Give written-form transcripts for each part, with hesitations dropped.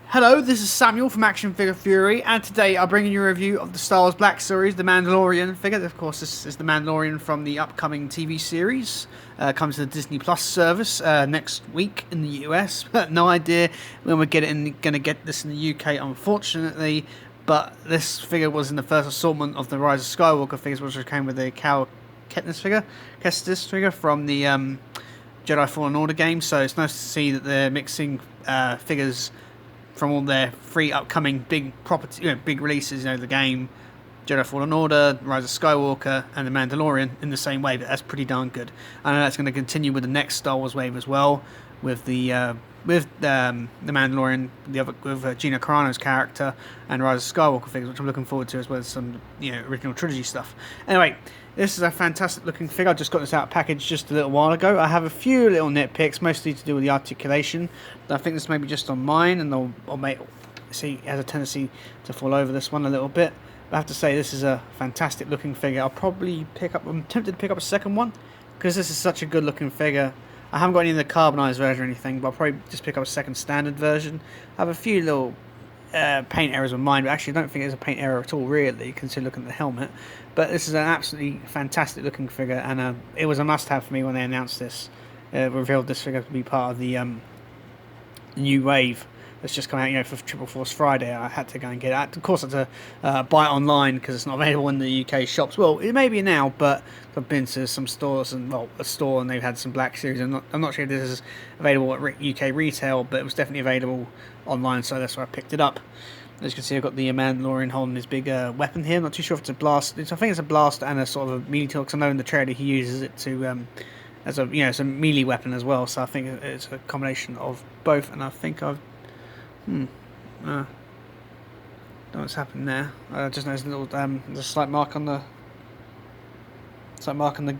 Hello, this is Samuel from Action Figure Fury, and today I'll bring you a review of the Star Wars Black Series, the Mandalorian figure. Of course, this is the Mandalorian from the upcoming TV series. Comes to the Disney Plus service next week in the US. No idea when we're going to get this in the UK, unfortunately. But this figure was in the first assortment of the Rise of Skywalker figures, which came with the Cal Kestis figure from the Jedi Fallen Order game. So it's nice to see that they're mixing figures from all their free upcoming big property, big releases, the game, Jedi Fallen Order, Rise of Skywalker, and the Mandalorian in the same wave. That's pretty darn good. I know that's going to continue with the next Star Wars wave as well, with the Mandalorian, with Gina Carano's character, and Rise of Skywalker figures, which I'm looking forward to, as well as some original trilogy stuff. Anyway, this is a fantastic looking figure. I just got this out of package just a little while ago. I have a few little nitpicks, mostly to do with the articulation. I think this may be just on mine, and see, it has a tendency to fall over this one a little bit. But I have to say, this is a fantastic looking figure. I'm tempted to pick up a second one, because this is such a good looking figure. I haven't got any of the carbonized version or anything, but I'll probably just pick up a second standard version. I have a few little paint errors with mine, but actually I don't think it's a paint error at all, really, considering looking at the helmet. But this is an absolutely fantastic looking figure, and it was a must-have for me when they announced this, revealed this figure to be part of the new wave that's just come out, for Triple Force Friday. I had to go and get it. Of course, I had to buy it online because it's not available in the UK shops. Well, it may be now, but I've been to some stores and a store, and they've had some Black Series. I'm not sure if this is available at UK retail, but it was definitely available online, so that's why I picked it up. As you can see, I've got the Mandalorian holding his big weapon here. I'm not too sure if it's a blast. I think it's a blast and a sort of a melee tool, because I know in the trailer he uses it to as a it's a melee weapon as well. So I think it's a combination of both. And I think I've don't know what's happened there. I just noticed a little there's a slight mark on the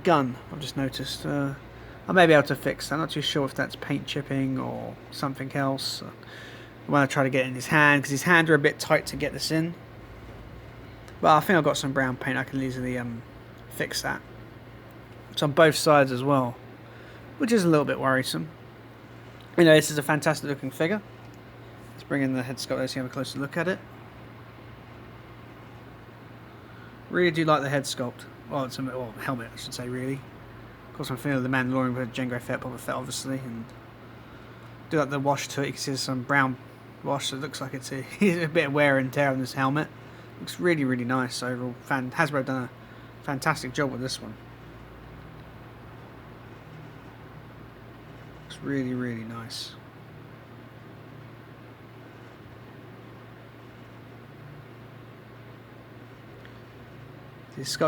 gun. I've just noticed. I may be able to fix that. I'm not too sure if that's paint chipping or something else. When I try to get it in his hand, because his hands are a bit tight to get this in. But I think I've got some brown paint. I can easily fix that. It's on both sides as well, which is a little bit worrisome. This is a fantastic looking figure. Let's bring in the head sculpt there so you have a closer look at it. Really do like the head sculpt. Well, it's a helmet, I should say, really. Of course, I'm feeling the Mandalorian with Jango Fett, Boba Fett, obviously, and do like the wash to it. You can see there's some brown wash, so it looks like it's a bit of wear and tear on this helmet. Looks really, really nice overall. Hasbro done a fantastic job with this one. Looks really, really nice. This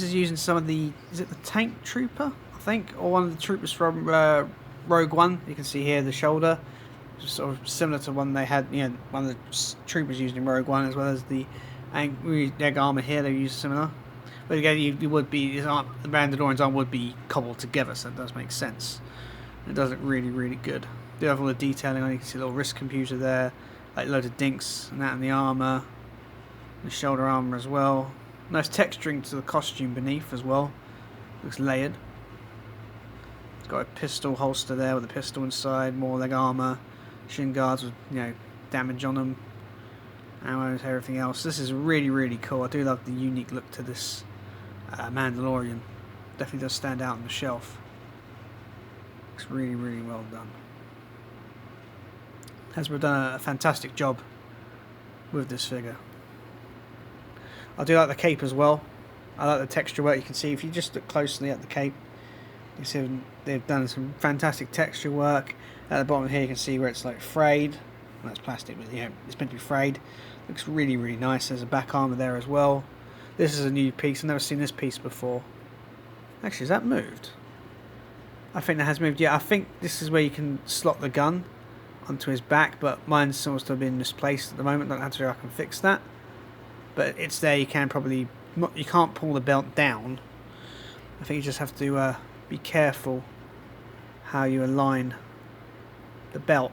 is using some of the, is it the tank trooper, I think, or one of the troopers from Rogue One. You can see here the shoulder, sort of similar to one they had, one of the troopers used in Rogue One, as well as the egg armor here. They use similar, but again, you would be the Mandalorian's arm would be cobbled together, so it does make sense. It does look really, really good. Do have all the detailing on. You can see a little wrist computer there, like loads of dinks and that in the armor, the shoulder armor as well. Nice texturing to the costume beneath as well. Looks layered. It's got a pistol holster there with a pistol inside, more leg armor, shin guards with damage on them, ammo, everything else. This is really, really cool. I do love the unique look to this Mandalorian. Definitely does stand out on the shelf. Looks really, really well done. Hasbro done a fantastic job with this figure. I do like the cape as well. I like the texture work. You can see if you just look closely at the cape, you see they've done some fantastic texture work. At the bottom here you can see where it's like frayed. Well, that's plastic, but it's meant to be frayed. Looks really, really nice. There's a back armor there as well. This is a new piece. I've never seen this piece before. Actually, is that moved? I think that has moved. Yeah, I think this is where you can slot the gun onto his back, but mine seems to have been misplaced at the moment. Don't have to. I can fix that. But it's there. You can't pull the belt down. I think you just have to be careful how you align the belt.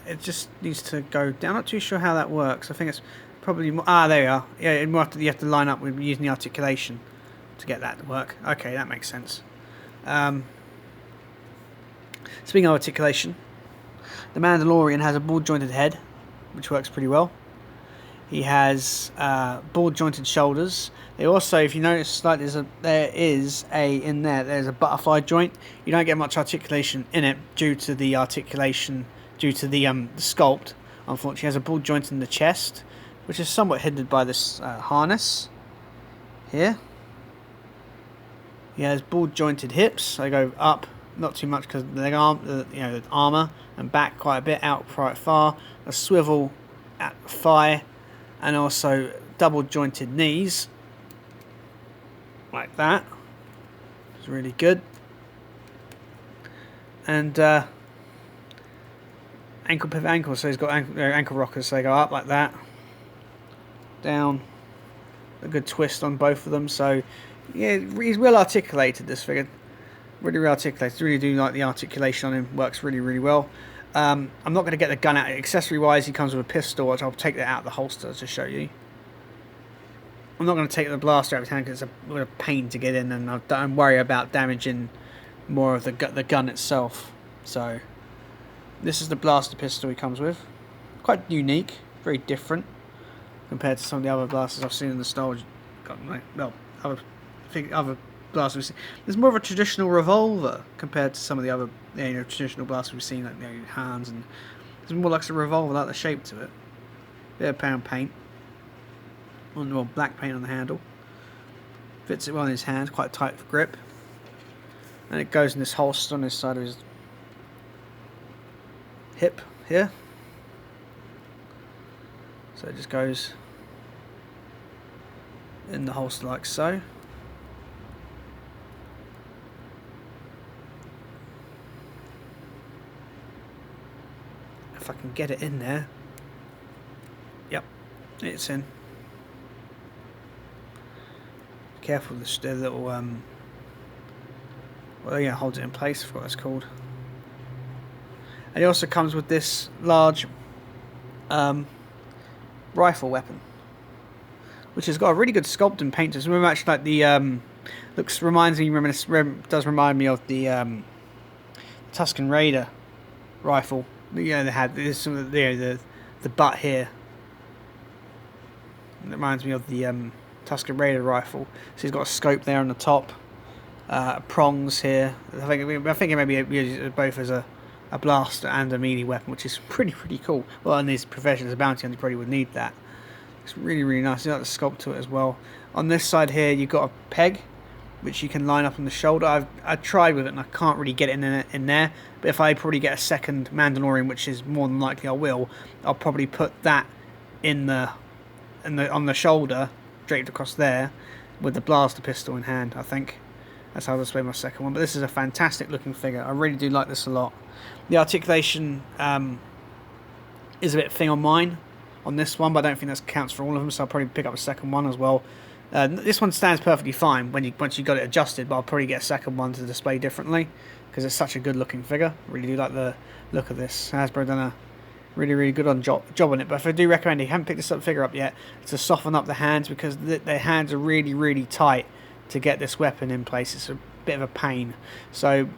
It just needs to go down. I'm not too sure how that works. I think it's probably more, there you are. Yeah, you have to line up with using the articulation to get that to work. Okay, that makes sense. Speaking of articulation, The Mandalorian has a ball-jointed head, which works pretty well. He has ball-jointed shoulders. They also, if you notice, like there's a butterfly joint. You don't get much articulation in it due to the sculpt. Unfortunately, he has a ball joint in the chest, which is somewhat hindered by this harness here. He has ball-jointed hips. They go up, not too much because the armor, and back quite a bit, out quite far. A swivel at the thigh, and also double-jointed knees, like that. It's really good. And ankle pivot ankles, so he's got ankle rockers, so they go up like that, down. A good twist on both of them. So yeah, he's well articulated, this figure. Really well articulated. Really do like the articulation on him. Works really, really well. I'm not going to get the gun out. Accessory wise, he comes with a pistol, which I'll take that out of the holster to show you. I'm not going to take the blaster out of his hand because it's a pain to get in, and I don't worry about damaging more of the gun itself. So this is the blaster pistol he comes with. Quite unique, very different compared to some of the other blasters I've seen in the Star Wars. Other blasters we've seen. There's more of a traditional revolver compared to some of the other traditional blasters we've seen, like hands, and there's more like a revolver without the shape to it. Bit of pound paint, black paint on the handle. Fits it well in his hand, quite tight for grip, and it goes in this holster on this side of his hip here. So it just goes in the holster like so. If I can get it in there. Yep, it's in. Careful with the little holds it in place. I forgot what it's called. And it also comes with this large rifle weapon, which has got a really good sculpt and paint. It's very much like the does remind me of the Tusken Raider rifle. They had this the butt here. It reminds me of the Tusken Raider rifle. So he's got a scope there on the top, prongs here. I think it maybe uses it both as a blaster and a melee weapon, which is pretty cool. Well, in his profession as a bounty hunter, you probably would need that. It's really nice. You like the sculpt to it as well. On this side here, you've got a peg, which you can line up on the shoulder. I've tried with it and I can't really get it in there. But if I probably get a second Mandalorian, which is more than likely I will, I'll probably put that on the shoulder, draped across there, with the blaster pistol in hand. I think that's how I'll display my second one. But this is a fantastic looking figure. I really do like this a lot. The articulation is a bit thin on mine on this one, but I don't think that counts for all of them, so I'll probably pick up a second one as well. This one stands perfectly fine once you got it adjusted, but I'll probably get a second one to display differently because it's such a good looking figure. I really do like the look of this. Hasbro done a really good job on it. But if I do recommend, if you haven't picked this figure up yet, to soften up the hands, because the hands are really tight to get this weapon in place. It's a bit of a pain. So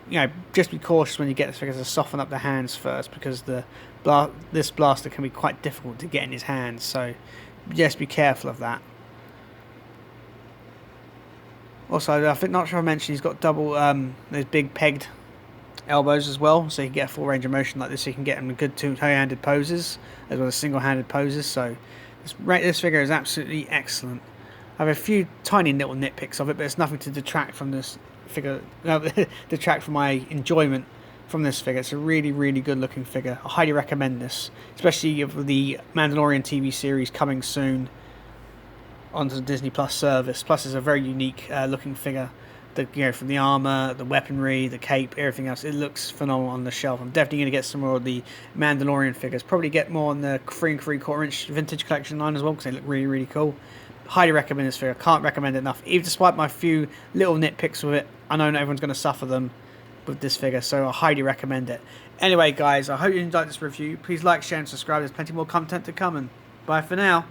just be cautious when you get this figure to soften up the hands first, because this blaster can be quite difficult to get in his hands. So just be careful of that. Also, I think not sure I mentioned he's got double those big pegged elbows as well, so you can get a full range of motion like this. So you can get him in good two-handed poses as well as single-handed poses. So this figure is absolutely excellent. I have a few tiny little nitpicks of it, but it's nothing to detract from this figure. Detract from my enjoyment from this figure. It's a really good looking figure. I highly recommend this, especially with the Mandalorian TV series coming soon onto the Disney Plus service. Plus, it's a very unique looking figure. From the armor, the weaponry, the cape, everything else, it looks phenomenal on the shelf. I'm definitely going to get some more of the Mandalorian figures. Probably get more on the 3 3/4 inch vintage collection line as well, because they look really cool. Highly recommend this figure. Can't recommend it enough. Even despite my few little nitpicks with it, I know not everyone's going to suffer them with this figure, so I highly recommend it. Anyway, guys, I hope you enjoyed this review. Please like, share, and subscribe. There's plenty more content to come, and bye for now.